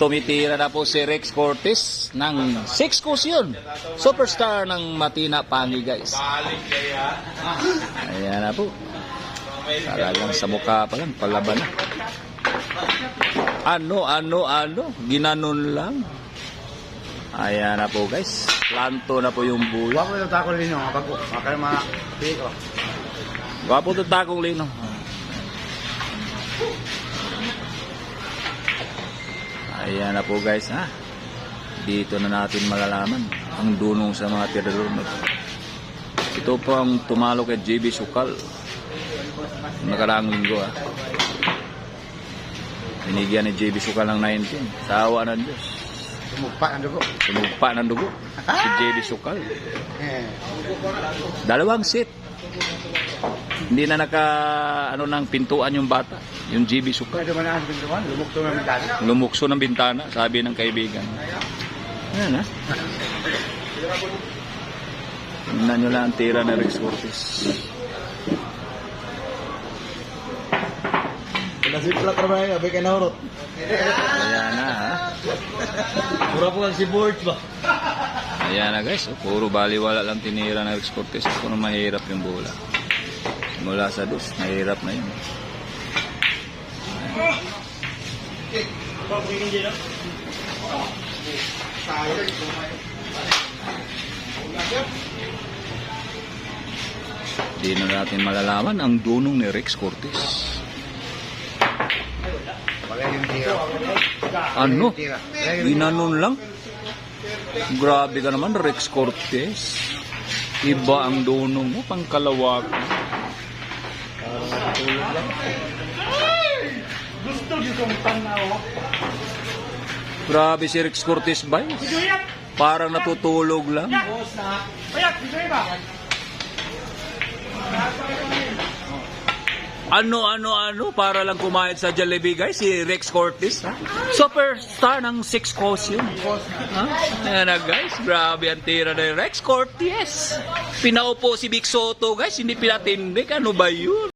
tumitira na po si Rex Cortez ng 6 cushion. Superstar ng Matina Pangi, guys. Ayan na po. Talagang sa mukha pa lang, palaban na. Ano, ginanon lang. Ayan na po, guys. Planto na po yung bula. Wapo yung takong lino, bago. Makaya mga piko. Wapo yung takong lino. Ayan na po, guys, ha. Dito na natin malalaman ang dunong sa mga tirador na ito. Ito po ang tumalo kay JB Sukal nakaraang linggo, ha. Binigyan ni JB Sukal ng 19. Sawa ng Diyos. Sumugpa ng dugo. Sumugpa ng dugo. Si JB Sukal. Dalawang set. Hindi na ng pintuan yung bata. Yung JB Sukal. Pwede man na ang pintuan, lumukto ng bintana. Lumukso ng bintana, sabi ng kaibigan. Ayan, ha. Tingnan nyo lang ang tira ng Rex Cortez. Nasiplak na ba yung abay ka naurot? Ayan na, ha. Mura po si boards ba? Ayan na, guys. Puro baliwala lang tinira ng Rex Cortez. Kung mahirap yung bola. Mula sa dos, mahirap na yun. Di na natin malalaman ang dunong ni Rex Cortez. Ano? Ginanon lang? Grabe ka naman, Rex Cortez. Iba ang dunong mo, pangkalawag. Gusto dito ang tanaw. Grabe si Rex Cortez, ba? Parang natutulog lang. Ano, para lang kumain sa Jollibee, guys, si Rex Cortez, ha? Superstar ng 6 cushion. Ha? Ayan na, guys, grabe ang tira ni Rex Cortez. Pinaupo si Vic Soto, guys, hindi pinatindig. Ano ba yun?